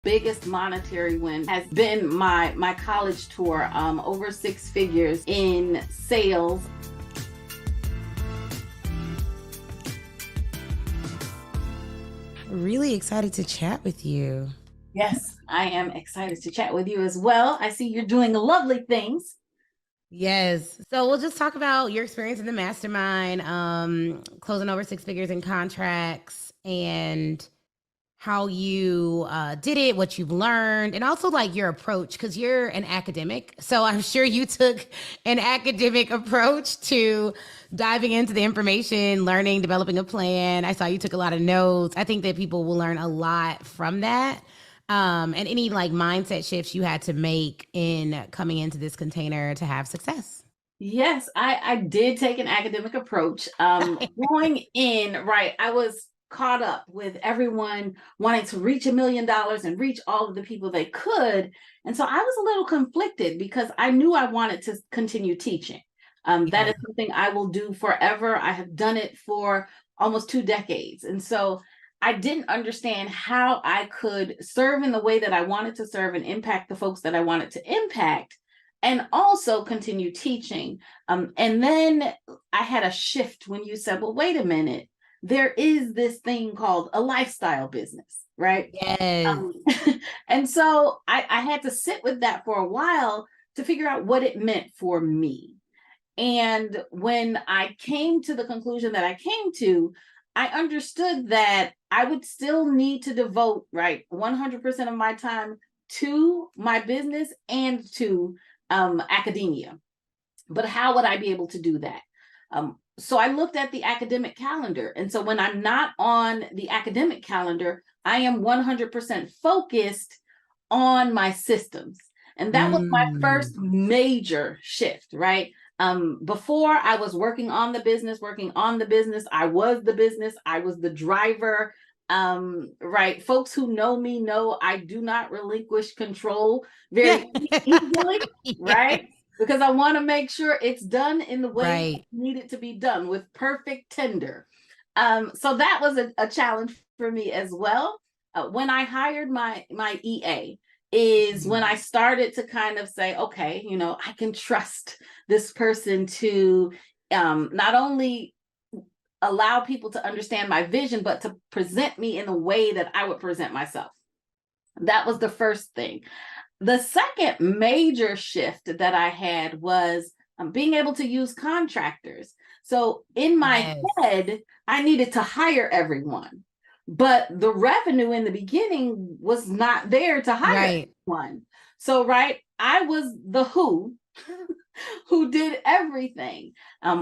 Biggest monetary win has been my college tour, over 6 figures in sales. Really excited to chat with you. Yes, I am excited to chat with you as well. I see you're doing lovely things. Yes. So we'll just talk about your experience in the mastermind, closing over 6 figures in contracts, and how you did it, what you've learned, and also like your approach, because you're an academic. So I'm sure you took an academic approach to diving into the information, learning, developing a plan. I saw you took a lot of notes. I think that people will learn a lot from that. And any like mindset shifts you had to make in coming into this container to have success. Yes, I did take an academic approach. Going in, right, I was caught up with everyone wanting to reach $1 million and reach all of the people they could. And so I was a little conflicted because I knew I wanted to continue teaching. That Yeah. is something I will do forever. I have done it for almost 2 decades. And so I didn't understand how I could serve in the way that I wanted to serve and impact the folks that I wanted to impact and also continue teaching. And then I had a shift when you said, well, wait a minute, there is this thing called a lifestyle business, right? Yes. Um, and so I had to sit with that for a while to figure out what it meant for me. And when I came to the conclusion that I came to, I understood that I would still need to devote, right, 100% of my time to my business and to academia. But how would I be able to do that? So I looked at the academic calendar. And so when I'm not on the academic calendar, I am 100% focused on my systems. And that was my Mm. first major shift, right? Before I was working on the business, I was the business, I was the driver. Right. Folks who know me know I do not relinquish control Yeah. very easily, Yes. right? Because I want to make sure it's done in the way that Right. it needed to be done with perfect tender. So that was a challenge for me as well. When I hired my EA, is when I started to kind of say, okay, I can trust this person to not only allow people to understand my vision, but to present me in a way that I would present myself. That was the first thing. The second major shift that I had was being able to use contractors. So in my Yes. head, I needed to hire everyone, but the revenue in the beginning was not there to hire Right. everyone. So, right, I was the who did everything.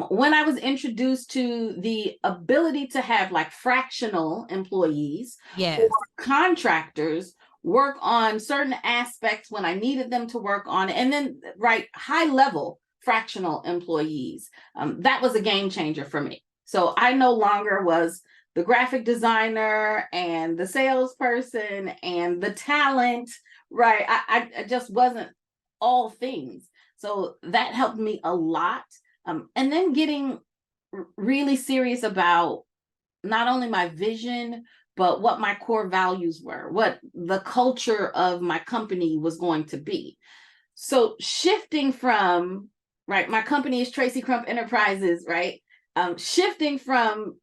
When I was introduced to the ability to have like fractional employees or Yes. contractors work on certain aspects when I needed them to work on it, and then right high level fractional employees, that was a game changer for me. So I no longer was the graphic designer and the salesperson and the talent, right? I just wasn't all things. So that helped me a lot. And then getting really serious about not only my vision, but what my core values were, what the culture of my company was going to be. So shifting from, right, my company is Tracy Crump Enterprises, right? Shifting from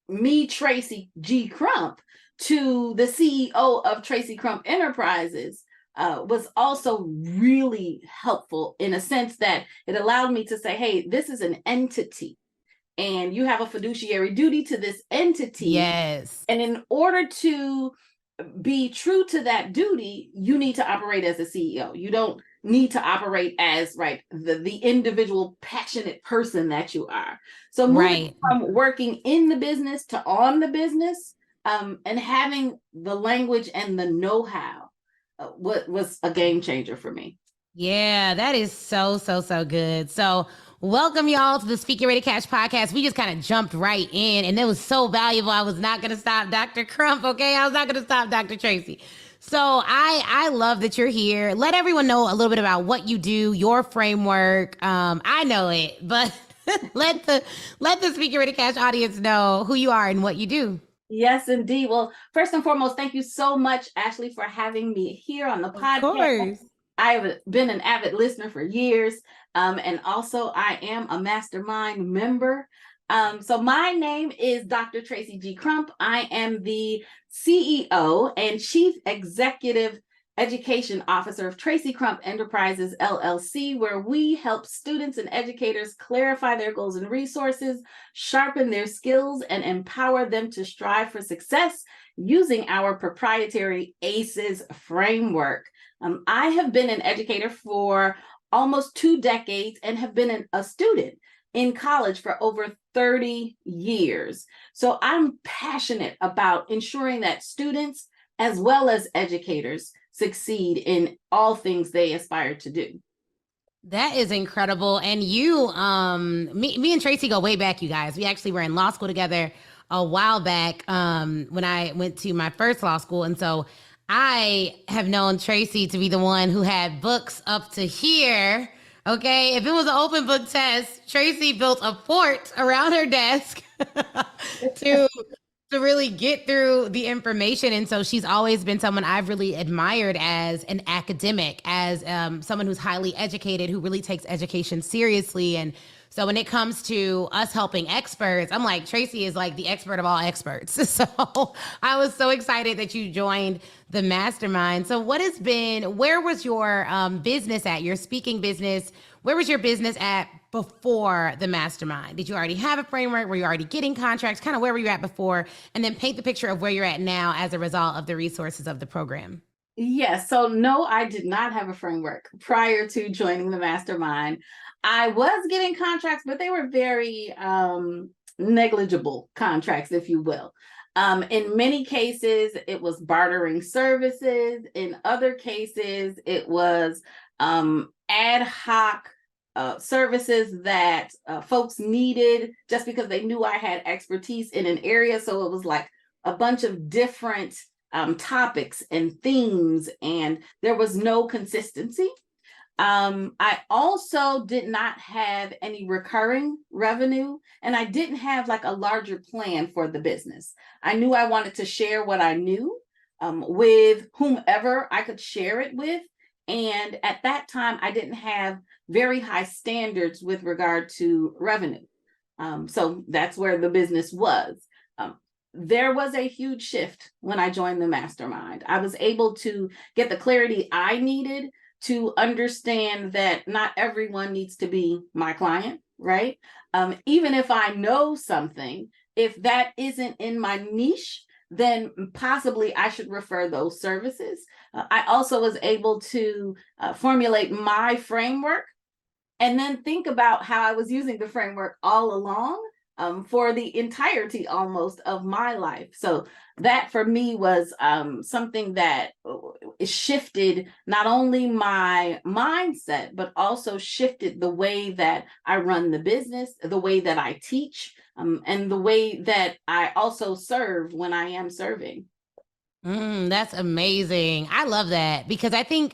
me, Tracy G. Crump, to the CEO of Tracy Crump Enterprises was also really helpful in a sense that it allowed me to say, hey, this is an entity and you have a fiduciary duty to this entity. Yes. And in order to be true to that duty, you need to operate as a CEO. You don't need to operate as right the individual passionate person that you are. So moving Right. from working in the business to on the business, and having the language and the know-how, what was a game changer for me. Yeah, that is so, so, so good. So, welcome y'all to the Speak Get Ready Cash podcast. We just kind of jumped right in, and it was so valuable. I was not going to stop Dr. Crump, okay? I was not going to stop Dr. Tracy. So, I love that you're here. Let everyone know a little bit about what you do, your framework. I know it, but let the Speak Get Ready Cash audience know who you are and what you do. Yes, indeed. Well, first and foremost, thank you so much, Ashley, for having me here on the Of podcast. course. I've been an avid listener for years, and also I am a mastermind member. So my name is Dr. Tracy G. Crump. I am the CEO and Chief Executive Education Officer of Tracy Crump Enterprises, LLC, where we help students and educators clarify their goals and resources, sharpen their skills, and empower them to strive for success using our proprietary ACEs framework. I have been an educator for almost 2 decades and have been a student in college for over 30 years. So I'm passionate about ensuring that students as well as educators succeed in all things they aspire to do. That is incredible. And you, me and Tracy go way back, you guys. We actually were in law school together a while back when I went to my first law school. And so I have known Tracy to be the one who had books up to here. Okay. If it was an open book test, Tracy built a fort around her desk to really get through the information. And so she's always been someone I've really admired as an academic, as someone who's highly educated, who really takes education seriously. And so when it comes to us helping experts, I'm like, Tracy is like the expert of all experts. So I was so excited that you joined the mastermind. So where was your business at, your speaking business? Where was your business at before the mastermind? Did you already have a framework? Were you already getting contracts? Kind of where were you at before? And then paint the picture of where you're at now as a result of the resources of the program. Yes. So, no, I did not have a framework prior to joining the mastermind. I was getting contracts, but they were very negligible contracts, if you will. In many cases, it was bartering services. In other cases, it was ad hoc services that folks needed just because they knew I had expertise in an area. So it was like a bunch of different topics and themes, and there was no consistency. I also did not have any recurring revenue, and I didn't have like a larger plan for the business. I knew I wanted to share what I knew with whomever I could share it with. And at that time, I didn't have very high standards with regard to revenue. So that's where the business was. There was a huge shift when I joined the mastermind. I was able to get the clarity I needed to understand that not everyone needs to be my client, right? Even if I know something, if that isn't in my niche, then possibly I should refer those services. I also was able to formulate my framework and then think about how I was using the framework all along for the entirety almost of my life. So that for me was something that shifted not only my mindset, but also shifted the way that I run the business, the way that I teach, and the way that I also serve when I am serving. That's amazing. I love that because I think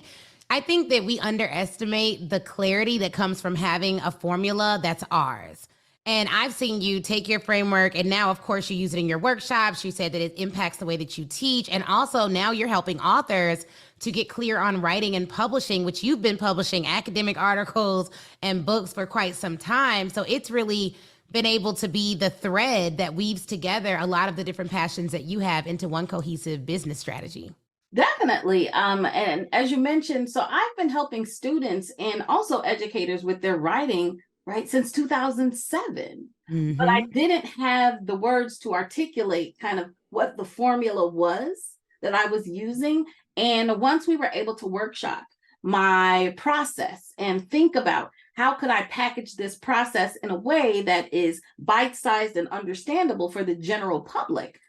that we underestimate the clarity that comes from having a formula that's ours. And I've seen you take your framework and now, of course, you use it in your workshops. You said that it impacts the way that you teach. And also now you're helping authors to get clear on writing and publishing, which you've been publishing academic articles and books for quite some time. So it's really been able to be the thread that weaves together a lot of the different passions that you have into one cohesive business strategy. Definitely. And as you mentioned, so I've been helping students and also educators with their writing, right, since 2007. But I Mm-hmm. didn't have the words to articulate kind of what the formula was that I was using. And once we were able to workshop my process and think about how could I package this process in a way that is bite-sized and understandable for the general public,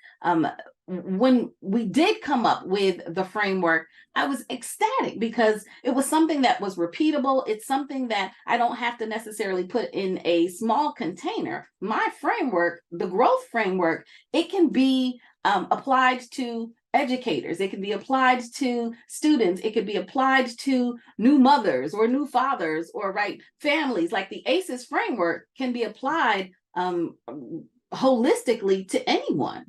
when we did come up with the framework, I was ecstatic because it was something that was repeatable. It's something that I don't have to necessarily put in a small container. My framework, the growth framework, it can be applied to educators. It can be applied to students. It could be applied to new mothers or new fathers or right families. Like the ACEs framework can be applied holistically to anyone.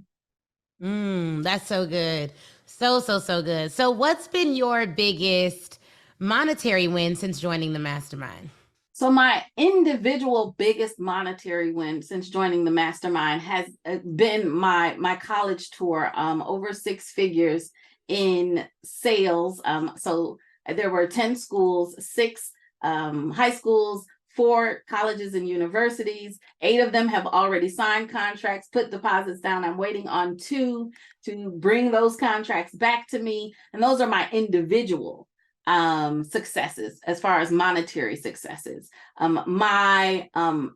That's so good. So good. So what's been your biggest monetary win since joining the mastermind? So my individual biggest monetary win since joining the mastermind has been my college tour, over 6 figures in sales. So there were 10 schools, 6 high schools, 4 colleges and universities. 8 of them have already signed contracts, put deposits down. I'm waiting on 2 to bring those contracts back to me. And those are my individual successes as far as monetary successes. My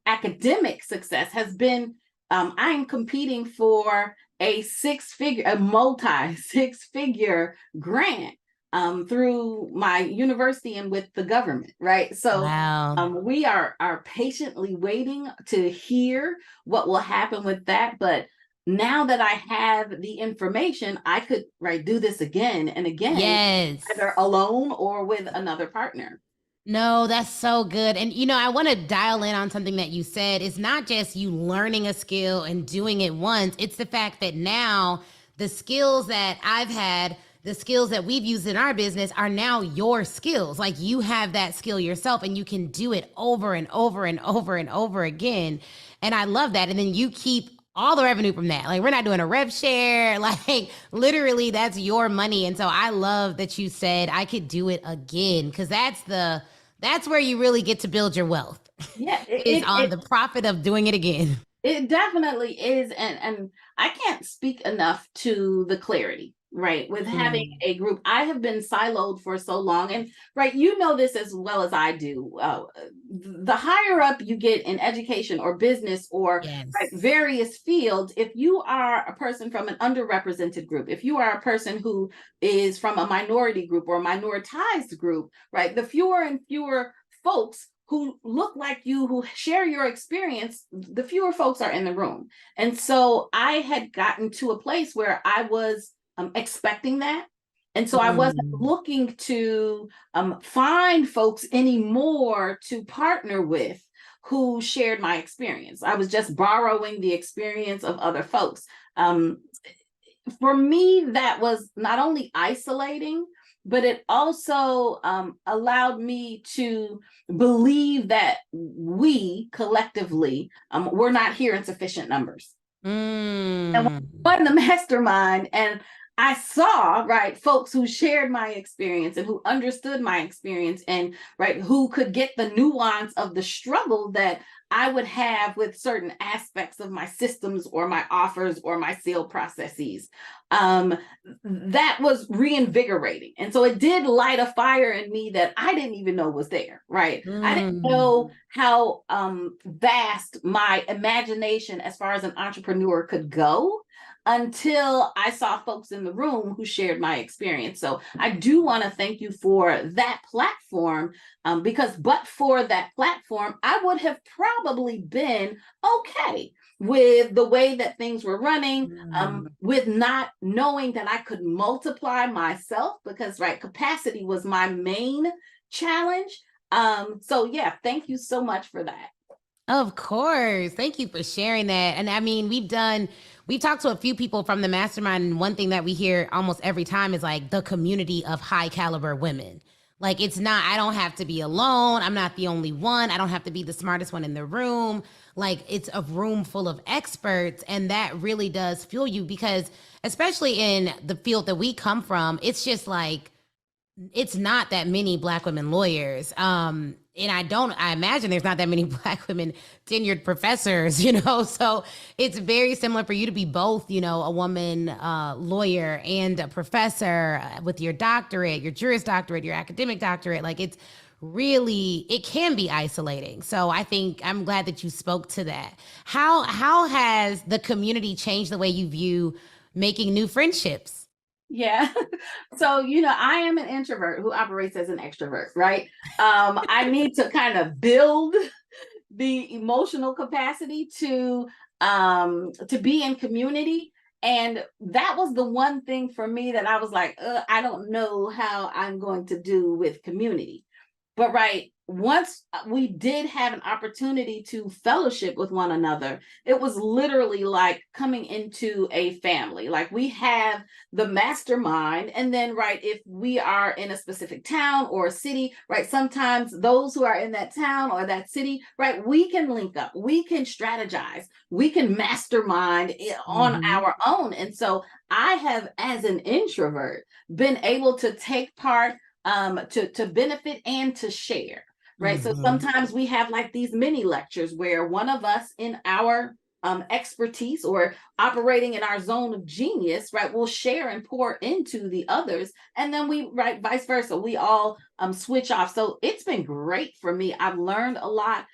academic success has been I am competing for a multi 6 figure grant through my university and with the government, right? So Wow. we are patiently waiting to hear what will happen with that, but now that I have the information, I could do this again and again, Yes. either alone or with another partner. No, that's so good. And I want to dial in on something that you said. It's not just you learning a skill and doing it once. It's the fact that now the skills that I've had, the skills that we've used in our business are now your skills. Like you have that skill yourself and you can do it over and over and over and over again. And I love that. And then you keep all the revenue from that. Like we're not doing a rev share. Like literally that's your money. And so I love that you said I could do it again, because that's where you really get to build your wealth. Yeah, Is on the profit of doing it again. it definitely is, and I can't speak enough to the clarity, right? With having a group, I have been siloed for so long, and you know this as well as I do. The higher up you get in education or business or Yes. various fields, if you are a person from an underrepresented group, if you are a person who is from a minority group or a minoritized group, the fewer and fewer folks who look like you, who share your experience, the fewer folks are in the room. And so I had gotten to a place where I was expecting that. And so I wasn't looking to find folks anymore to partner with who shared my experience. I was just borrowing the experience of other folks. For me, that was not only isolating, but it also allowed me to believe that we collectively were not here in sufficient numbers. And when I won the mastermind and I saw folks who shared my experience and who understood my experience and who could get the nuance of the struggle that I would have with certain aspects of my systems or my offers or my sale processes. That was reinvigorating. And so it did light a fire in me that I didn't even know was there, right? I didn't know how vast my imagination as far as an entrepreneur could go until I saw folks in the room who shared my experience. So I do want to thank you for that platform, because but for that platform, I would have probably been okay with the way that things were running, with not knowing that I could multiply myself, because capacity was my main challenge. So yeah, thank you so much for that. Of course. Thank you for sharing that. And I mean, we've talked to a few people from the mastermind, and one thing that we hear almost every time is like the community of high caliber women. Like it's not, I don't have to be alone. I'm not the only one. I don't have to be the smartest one in the room. Like it's a room full of experts. And that really does fuel you, because especially in the field that we come from, it's just like, it's not that many Black women lawyers. And I imagine there's not that many Black women tenured professors, so it's very similar for you to be both, a woman lawyer and a professor with your doctorate, your Juris Doctorate, your academic doctorate. Like it's really, it can be isolating. So I think I'm glad that you spoke to that. How has the community changed the way you view making new friendships? Yeah. So, I am an introvert who operates as an extrovert, right? I need to kind of build the emotional capacity to be in community. And that was the one thing for me that I was like, I don't know how I'm going to do with community. But once we did have an opportunity to fellowship with one another, it was literally like coming into a family. Like we have the mastermind, and then if we are in a specific town or a city, sometimes those who are in that town or that city, we can link up, we can strategize, we can mastermind on our own. And so I have, as an introvert, been able to take part, to benefit and to share. So sometimes we have like these mini lectures where one of us in our expertise or operating in our zone of genius, will share and pour into the others. And then we, vice versa, we all switch off. So it's been great for me. I've learned a lot,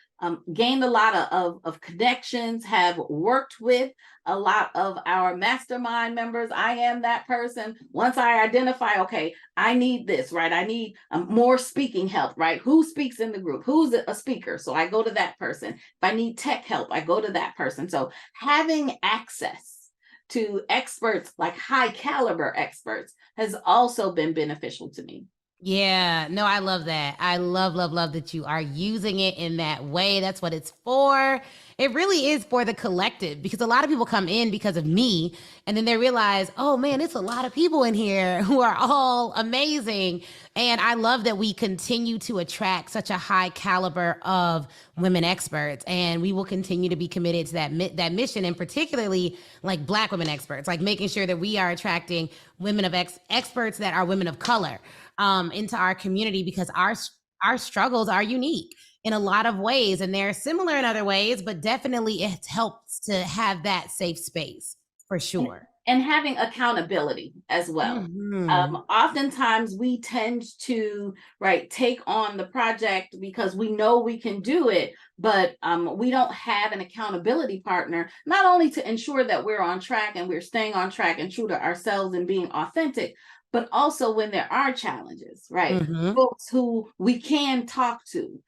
gained a lot of connections, have worked with a lot of our mastermind members. I am that person. Once I identify, okay, I need this, I need more speaking help, Who speaks in the group? Who's a speaker? So I go to that person. If I need tech help, I go to that person. So having access to experts, like high caliber experts, has also been beneficial to me. Yeah, no, I love that. I love that you are using it in that way. That's what it's for. It really is for the collective, because a lot of people come in because of me, and then they realize, oh man, it's a lot of people in here who are all amazing. And I love that we continue to attract such a high caliber of women experts, and we will continue to be committed to that mission, and particularly like Black women experts, like making sure that we are attracting women of experts that are women of color into our community, because our struggles are unique in a lot of ways, and they're similar in other ways, but definitely it helps to have that safe space for sure. And having accountability as well. Oftentimes we tend to take on the project because we know we can do it, but we don't have an accountability partner, not only to ensure that we're on track and we're staying on track and true to ourselves and being authentic, but also when there are challenges, folks who we can talk to,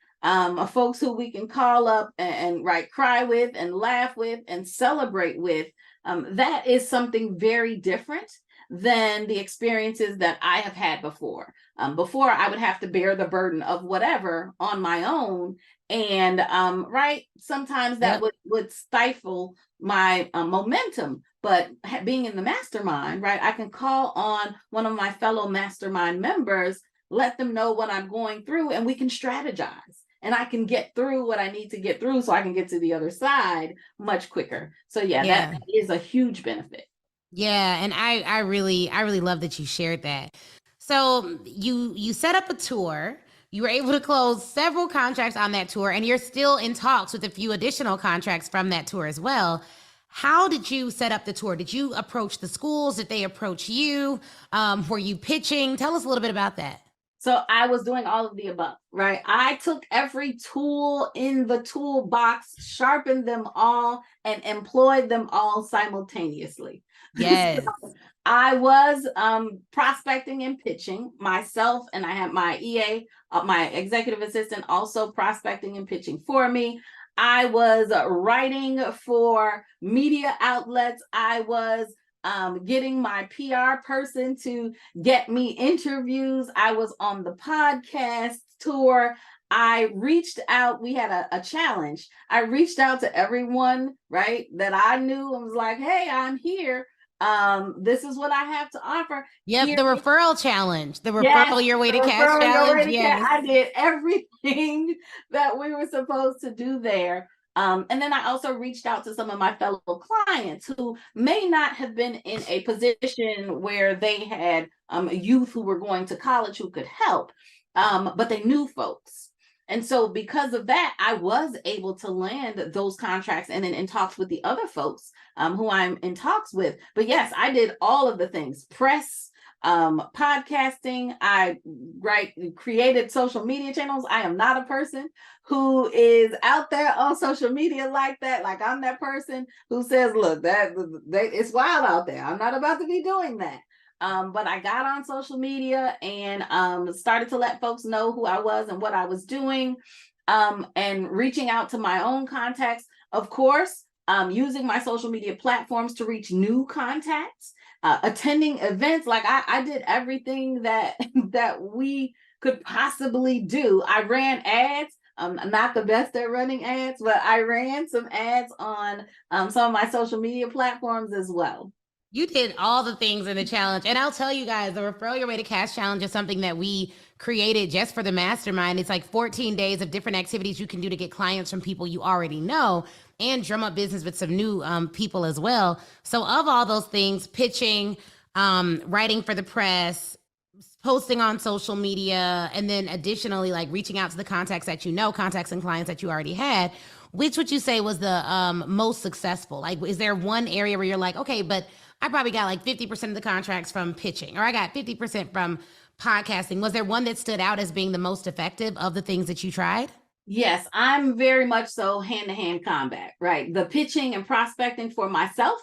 folks who we can call up and cry with and laugh with and celebrate with. That is something very different than the experiences that I have had before. Before, I would have to bear the burden of whatever on my own. And sometimes that would stifle my momentum. But being in the mastermind, I can call on one of my fellow mastermind members, let them know what I'm going through, and we can strategize. And I can get through what I need to get through so I can get to the other side much quicker. So that is a huge benefit. Yeah, and I really love that you shared that. So you set up a tour. You were able to close several contracts on that tour, and you're still in talks with a few additional contracts from that tour as well. How did you set up the tour? Did you approach the schools? Did they approach you? Were you pitching? Tell us a little bit about that. So I was doing all of the above, I took every tool in the toolbox, sharpened them all, and employed them all simultaneously. Yes. So I was prospecting and pitching myself, and I had my EA, my executive assistant, also prospecting and pitching for me. I was writing for media outlets. I was getting my PR person to get me interviews. I was on the podcast tour. I reached out. We had a challenge. I reached out to everyone, that I knew, and was like, hey, I'm here. This is what I have to offer. Yep, the referral challenge, the referral your way to cash challenge. Yes, I did everything that we were supposed to do there. And then I also reached out to some of my fellow clients who may not have been in a position where they had youth who were going to college who could help, but they knew folks. And so because of that, I was able to land those contracts and then in talks with the other folks who I'm in talks with. But yes, I did all of the things: press, podcasting. I created social media channels. I am not a person who is out there on social media like that. Like, I'm that person who says, look, it's wild out there. I'm not about to be doing that. But I got on social media and started to let folks know who I was and what I was doing, and reaching out to my own contacts. Of course, using my social media platforms to reach new contacts, attending events. Like I did everything that we could possibly do. I ran ads. I'm not the best at running ads, but I ran some ads on some of my social media platforms as well. You did all the things in the challenge. And I'll tell you guys, the Referral Your Way to Cash Challenge is something that we created just for the mastermind. It's like 14 days of different activities you can do to get clients from people you already know and drum up business with some new people as well. So, of all those things, pitching, writing for the press, posting on social media, and then additionally, like reaching out to the contacts that you know, contacts and clients that you already had. Which would you say was the most successful? Like, is there one area where you're like, okay, but I probably got like 50% of the contracts from pitching, or I got 50% from podcasting. Was there one that stood out as being the most effective of the things that you tried? Yes, I'm very much so hand-to-hand combat, right? The pitching and prospecting for myself,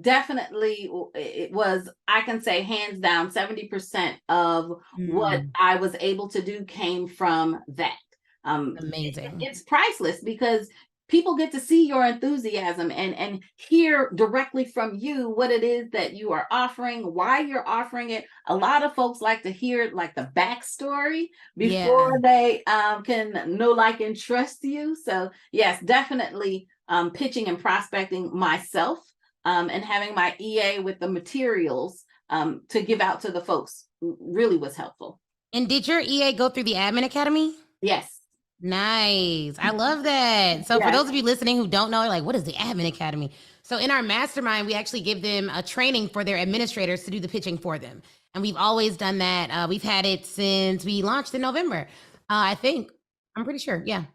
definitely it was, I can say hands down, 70% of what I was able to do came from that. Amazing. It's priceless because people get to see your enthusiasm and hear directly from you what it is that you are offering, why you're offering it. A lot of folks like to hear like the backstory before they can know, like, and trust you. So yes, definitely pitching and prospecting myself and having my EA with the materials to give out to the folks really was helpful. And did your EA go through the Admin Academy? Yes. Nice. I love that. So for those of you listening who don't know, like, what is the Admin Academy? So in our mastermind, we actually give them a training for their administrators to do the pitching for them. And we've always done that. We've had it since we launched in November. I think, I'm pretty sure. Yeah.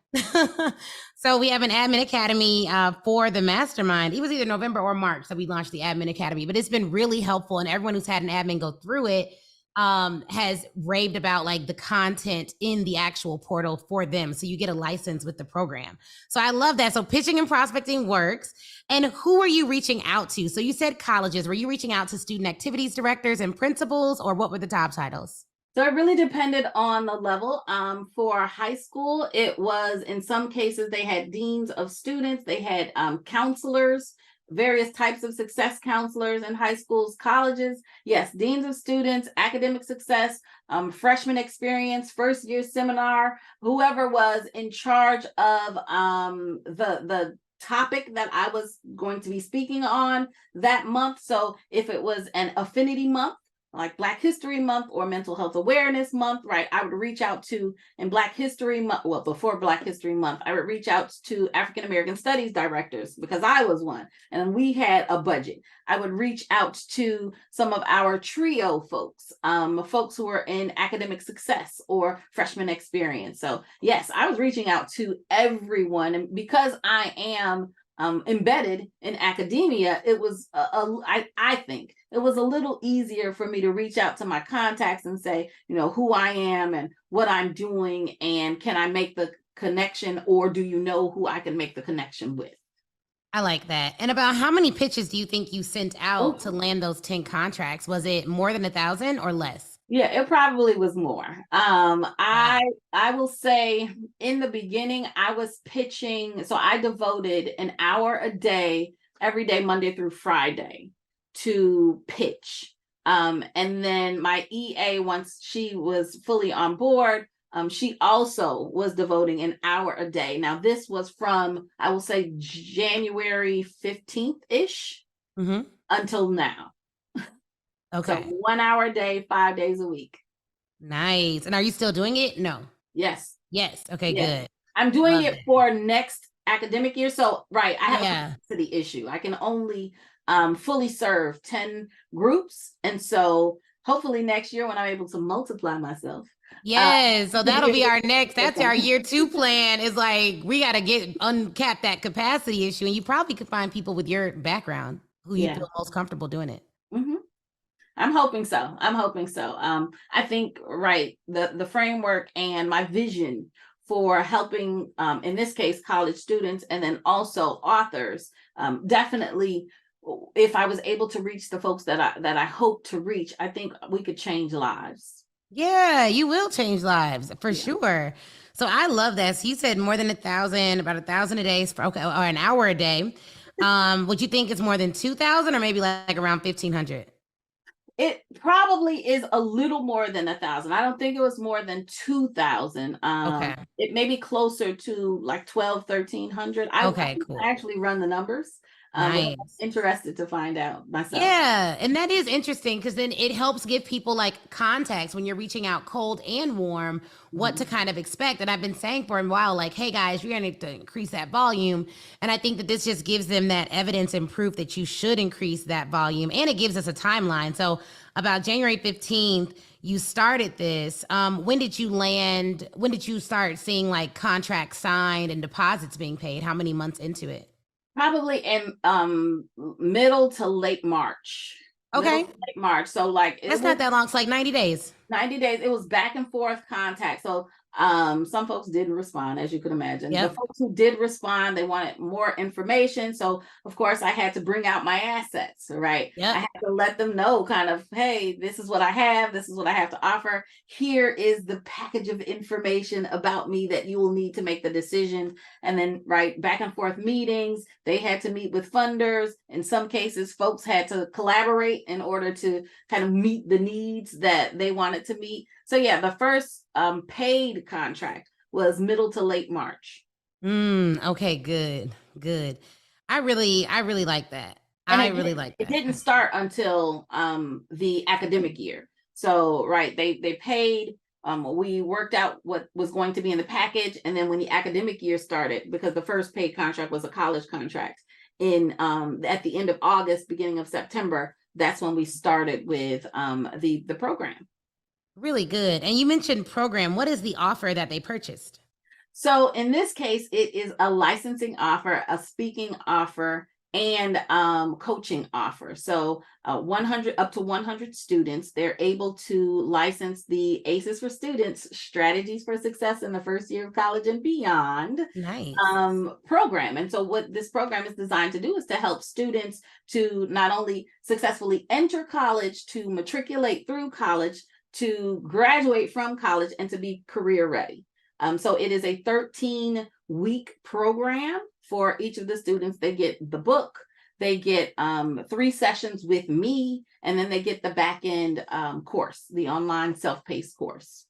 So we have an Admin Academy for the mastermind. It was either November or March that we launched the Admin Academy, but it's been really helpful. And everyone who's had an admin go through it has raved about like the content in the actual portal for them. So you get a license with the program. So I love that. So pitching and prospecting works. And who are you reaching out to? So you said colleges. Were you reaching out to student activities directors and principals, or what were the top titles? So it really depended on the level. For high school, it was, in some cases, they had deans of students, they had counselors, various types of success counselors in high schools. Colleges, yes, deans of students, academic success, freshman experience, first year seminar, whoever was in charge of the topic that I was going to be speaking on that month. So if it was an affinity month, like Black History Month or Mental Health Awareness Month, right? I would reach out to, in Black History Month, well, before Black History Month, I would reach out to African American Studies directors because I was one and we had a budget. I would reach out to some of our trio folks, folks who are in academic success or freshman experience. So yes, I was reaching out to everyone. And because I am embedded in academia, it was, I think, it was a little easier for me to reach out to my contacts and say, you know, who I am and what I'm doing, and can I make the connection, or do you know who I can make the connection with? I like that. And about how many pitches do you think you sent out to land those 10 contracts? Was it more than 1,000 or less? Yeah, it probably was more. I will say in the beginning, I was pitching. So I devoted an hour a day, every day, Monday through Friday, to pitch. And then my EA, once she was fully on board, she also was devoting an hour a day. Now, this was from, I will say, January 15th-ish until now. Okay. So 1 hour a day, 5 days a week. Nice. And are you still doing it? No. Yes. Yes. Okay, good. I'm doing it for next academic year. So, right, I have a capacity issue. I can only fully serve 10 groups. And so hopefully next year when I'm able to multiply myself. Yes. So that'll be our next, that's our year 2 plan, is like, we got to uncap that capacity issue. And you probably could find people with your background who you feel most comfortable doing it. I'm hoping so. I think, right, the framework and my vision for helping, in this case, college students and then also authors, definitely, if I was able to reach the folks that I hope to reach, I think we could change lives. Yeah, you will change lives for sure. So I love that. So you said more than 1,000, about 1,000 a day, or an hour a day. Would you think it's more than 2,000 or maybe like around 1,500? It probably is a little more than 1,000. I don't think it was more than 2,000. Okay. It may be closer to like 12, 1,300. I Okay, can cool. actually run the numbers. But I'm Nice. interested to find out myself. Yeah, and that is interesting because then it helps give people like context when you're reaching out cold and warm, what to Mhm. kind of expect. And I've been saying for a while, like, hey guys, you're gonna need to increase that volume. And I think that this just gives them that evidence and proof that you should increase that volume. And it gives us a timeline. So about January 15th, you started this. When did you land? When did you start seeing like contracts signed and deposits being paid? How many months into it? Probably in middle to late March. Middle Okay. to late March. So like it That's was not that long. It's like 90 days. 90 days. It was back and forth contact. So some folks didn't respond, as you could imagine. The Yep. folks who did respond, they wanted more information. So of course I had to bring out my assets, right? I Yep. had to let them know kind of, hey, this is what I have, this is what I have to offer. Here is the package of information about me that you will need to make the decision. And then right, back and forth meetings. They had to meet with funders. In some cases, folks had to collaborate in order to kind of meet the needs that they wanted to meet. So yeah, the first paid contract was middle to late March. Okay, good. Good. I really like that. And I really like it that. didn't start until the academic year. So right, they paid. We worked out what was going to be in the package, and then when the academic year started, because the first paid contract was a college contract, in at the end of August, beginning of September, that's when we started with the program. Really good. And you mentioned program. What is the offer that they purchased? So in this case, it is a licensing offer, a speaking offer, and coaching offer. So 100 up to 100 students, they're able to license the ACEs for Students Strategies for Success in the First Year of College and Beyond Nice. program. And so what this program is designed to do is to help students to not only successfully enter college, to matriculate through college, to graduate from college, and to be career ready. So it is a 13-week program for each of the students. They get the book, they get 3 sessions with me, and then they get the back end course, the online self-paced course.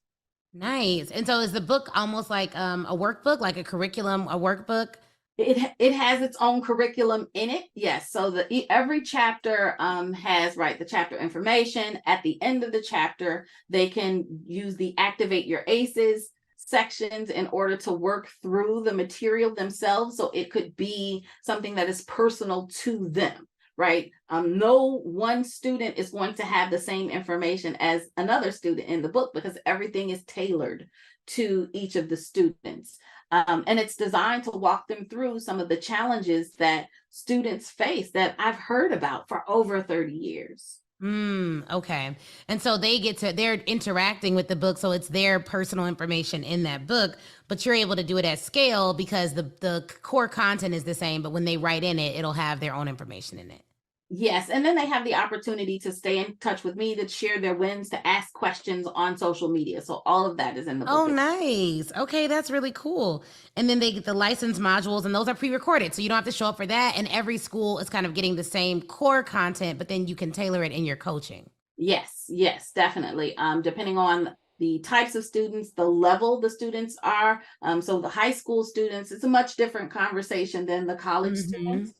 Nice. And so is the book almost like a workbook, like a curriculum, a workbook? It has its own curriculum in it. Yes. So every chapter has right the chapter information. At the end of the chapter, they can use the Activate Your ACEs sections in order to work through the material themselves. So it could be something that is personal to them, right? No one student is going to have the same information as another student in the book because everything is tailored to each of the students. And it's designed to walk them through some of the challenges that students face that I've heard about for over 30 years. Okay. And so they're interacting with the book, so it's their personal information in that book, but you're able to do it at scale because the core content is the same, but when they write in it, it'll have their own information in it. Yes, and then they have the opportunity to stay in touch with me, to share their wins, to ask questions on social media. So all of that is in the Oh, book. nice. Okay, that's really cool. And then they get the license modules, and those are pre-recorded, so you don't have to show up for that. And every school is kind of getting the same core content, but then you can tailor it in your coaching. Yes, definitely. Depending on the types of students, the level the students are. So the high school students, it's a much different conversation than the college Hmm. students.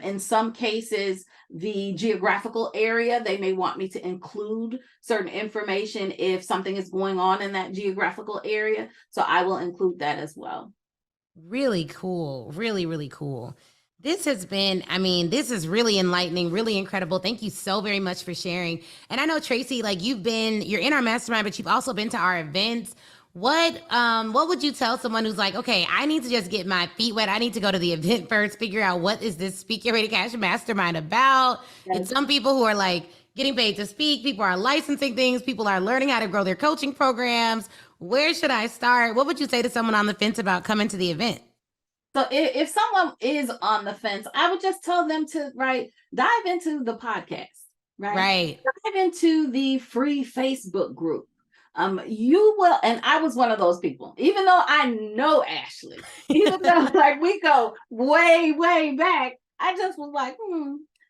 In some cases, the geographical area, they may want me to include certain information if something is going on in that geographical area. So I will include that as well. Really cool. Really, really cool. This has been, I mean, this is really enlightening, really incredible. Thank you so very much for sharing. And I know Tracy, like you're in our mastermind, but you've also been to our events. What would you tell someone who's like, okay, I need to just get my feet wet. I need to go to the event first, figure out what is this Speak Your Way to Cash mastermind about? It's Yes. some people who are like getting paid to speak, people are licensing things, people are learning how to grow their coaching programs. Where should I start? What would you say to someone on the fence about coming to the event? So if someone is on the fence, I would just tell them to dive into the podcast, right? Right. Dive into the free Facebook group. You will, and I was one of those people, even though I know Ashley, even though like we go way, way back, I just was like,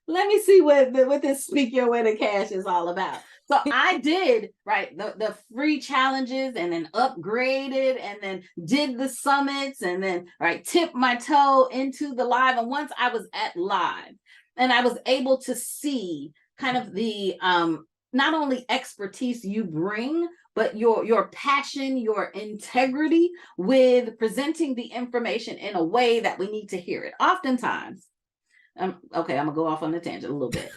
let me see what this Speak Your Way to Cash is all about. So I did the free challenges, and then upgraded, and then did the summits, and then tipped my toe into the live. And once I was at live, and I was able to see kind of the not only expertise you bring, but your passion, your integrity with presenting the information in a way that we need to hear it. Oftentimes, okay, I'm gonna go off on a tangent a little bit.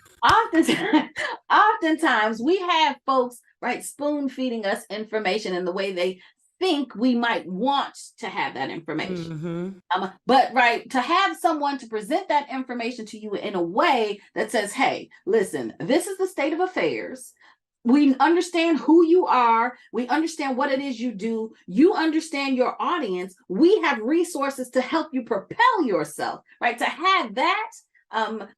Oftentimes we have folks spoon feeding us information in the way they think we might want to have that information. But to have someone to present that information to you in a way that says, hey, listen, this is the state of affairs. We understand who you are. We understand what it is you do. You understand your audience. We have resources to help you propel yourself, To have that,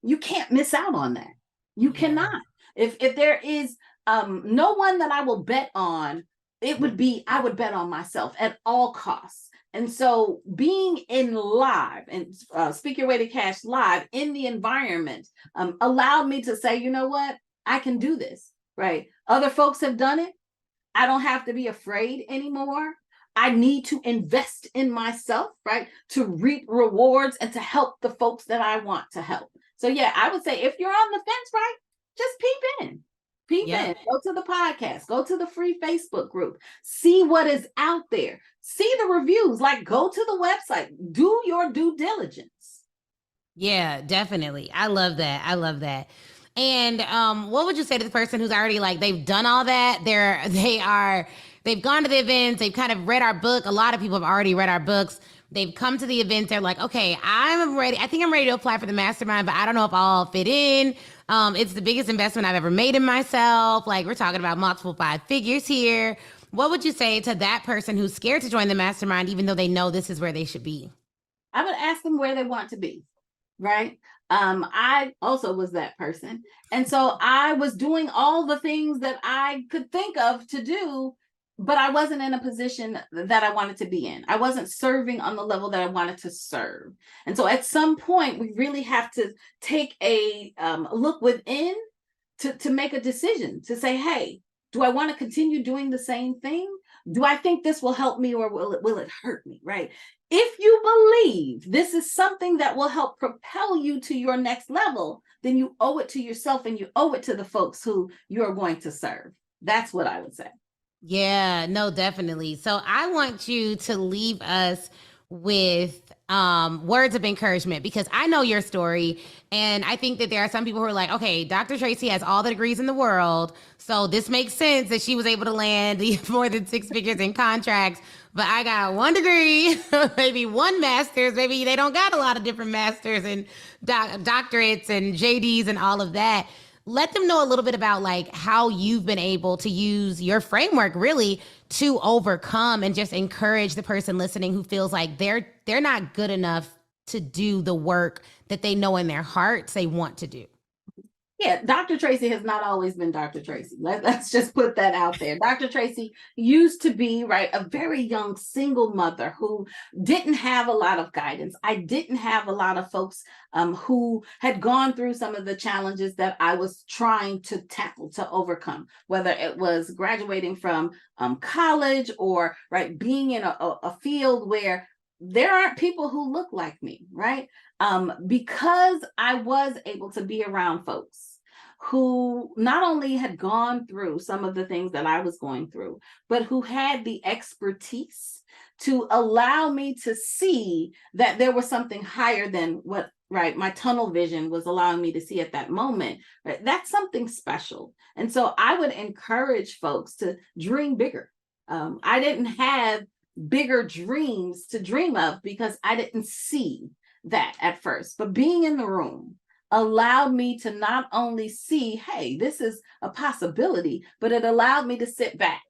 you can't miss out on that. You cannot. If there is no one that I will bet on, it would be, I would bet on myself at all costs. And so being in live and Speak Your Way to Cash live in the environment allowed me to say, you know what, I can do this. Other folks have done it. I don't have to be afraid anymore. I need to invest in myself, to reap rewards and to help the folks that I want to help. So yeah, I would say if you're on the fence, just peep in. Go to the podcast, go to the free Facebook group, see what is out there, see the reviews, go to the website, do your due diligence. Yeah, definitely. I love that. I love that. And what would you say to the person who's already they've done all that? They've gone to the events, they've kind of read our book. A lot of people have already read our books. They've come to the events. They're like, okay, I'm ready. I think I'm ready to apply for the mastermind, but I don't know if I'll fit in. It's the biggest investment I've ever made in myself. We're talking about multiple 5 figures here. What would you say to that person who's scared to join the mastermind, even though they know this is where they should be? I would ask them where they want to be, I also was that person. And so I was doing all the things that I could think of to do, but I wasn't in a position that I wanted to be in. I wasn't serving on the level that I wanted to serve. And so at some point, we really have to take a look within to make a decision to say, hey, do I want to continue doing the same thing? Do I think this will help me, or will it hurt me, If you believe this is something that will help propel you to your next level, then you owe it to yourself and you owe it to the folks who you're going to serve. That's what I would say. Yeah, no, definitely. So I want you to leave us with words of encouragement, because I know your story. And I think that there are some people who are like, okay, Dr. Tracy has all the degrees in the world, so this makes sense that she was able to land more than 6 figures in contracts. But I got 1 degree, maybe 1 master's, maybe they don't got a lot of different masters and doctorates and JDs and all of that. Let them know a little bit about how you've been able to use your framework really to overcome and just encourage the person listening who feels like they're not good enough to do the work that they know in their hearts they want to do. Yeah, Dr. Tracy has not always been Dr. Tracy. Let's just put that out there. Dr. Tracy used to be, a very young single mother who didn't have a lot of guidance. I didn't have a lot of folks who had gone through some of the challenges that I was trying to tackle, to overcome, whether it was graduating from college or, being in a field where there aren't people who look like me, because I was able to be around folks who not only had gone through some of the things that I was going through, but who had the expertise to allow me to see that there was something higher than what my tunnel vision was allowing me to see at that moment. That's something special. And so I would encourage folks to dream bigger. I didn't have bigger dreams to dream of because I didn't see that at first, but being in the room allowed me to not only see, hey, this is a possibility, but it allowed me to sit back,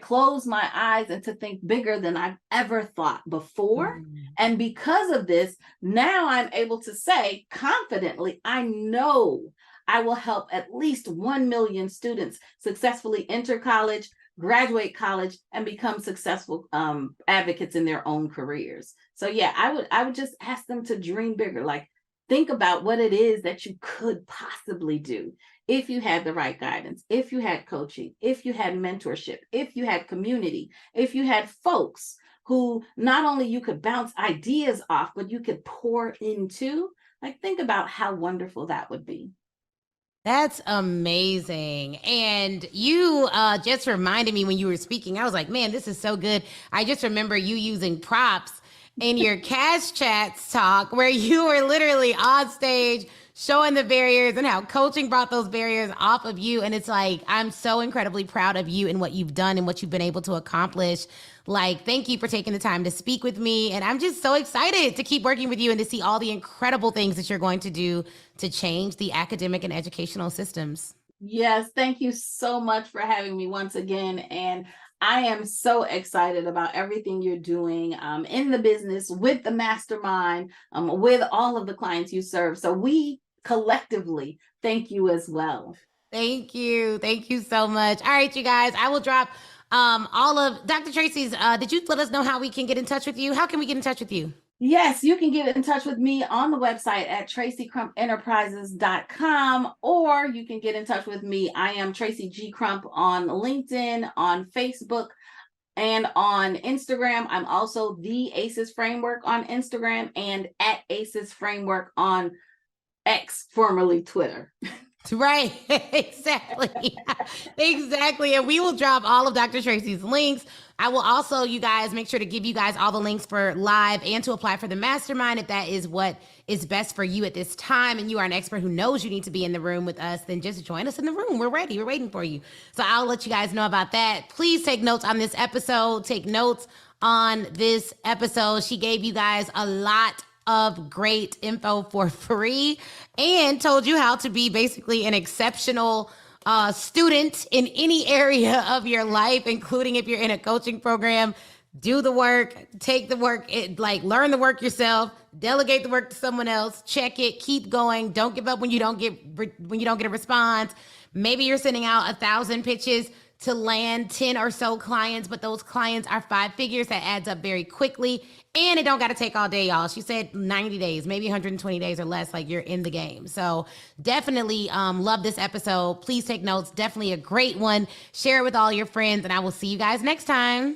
close my eyes and to think bigger than I've ever thought before. And because of this, now I'm able to say confidently, I know I will help at least 1 million students successfully enter college, graduate college, and become successful advocates in their own careers. So yeah, I would just ask them to dream bigger. think about what it is that you could possibly do if you had the right guidance, if you had coaching, if you had mentorship, if you had community, if you had folks who not only you could bounce ideas off, but you could pour into. Like, think about how wonderful that would be. That's amazing. And you just reminded me when you were speaking, I was like, man, this is so good. I just remember you using props in your Cash Chats talk where you were literally on stage showing the barriers and how coaching brought those barriers off of you. And it's like, I'm so incredibly proud of you and what you've done and what you've been able to accomplish. Like, thank you for taking the time to speak with me. And I'm just so excited to keep working with you and to see all the incredible things that you're going to do to change the academic and educational systems. Yes, thank you so much for having me once again. And I am so excited about everything you're doing in the business, with the mastermind, with all of the clients you serve. So we collectively thank you as well. Thank you. Thank you so much. All right, you guys, I will drop all of Dr. Tracy's. Did you let us know how we can get in touch with you? How can we get in touch with you? Yes, you can get in touch with me on the website at tracycrumpenterprises.com, or you can get in touch with me. I am Tracy G. Crump on LinkedIn, on Facebook, and on Instagram. I'm also the ACES Framework on Instagram and at ACES Framework on X, formerly Twitter. Right, exactly. Exactly. And we will drop all of Dr. Tracy's links. I will also, you guys, make sure to give you guys all the links for live and to apply for the mastermind if that is what is best for you at this time. And you are an expert who knows you need to be in the room with us, then just join us in the room. We're ready. We're waiting for you. So I'll let you guys know about that. Please take notes on this episode. Take notes on this episode. She gave you guys a lot of great info for free and told you how to be basically an exceptional student in any area of your life, including if you're in a coaching program. Do the work, take the work, learn the work yourself, delegate the work to someone else, check it, keep going. Don't give up when you don't get a response. Maybe you're sending out 1,000 pitches to land 10 or so clients, but those clients are 5 figures. That adds up very quickly. And it don't got to take all day, y'all. She said 90 days, maybe 120 days or less, like you're in the game. So definitely love this episode. Please take notes. Definitely a great one. Share it with all your friends, and I will see you guys next time.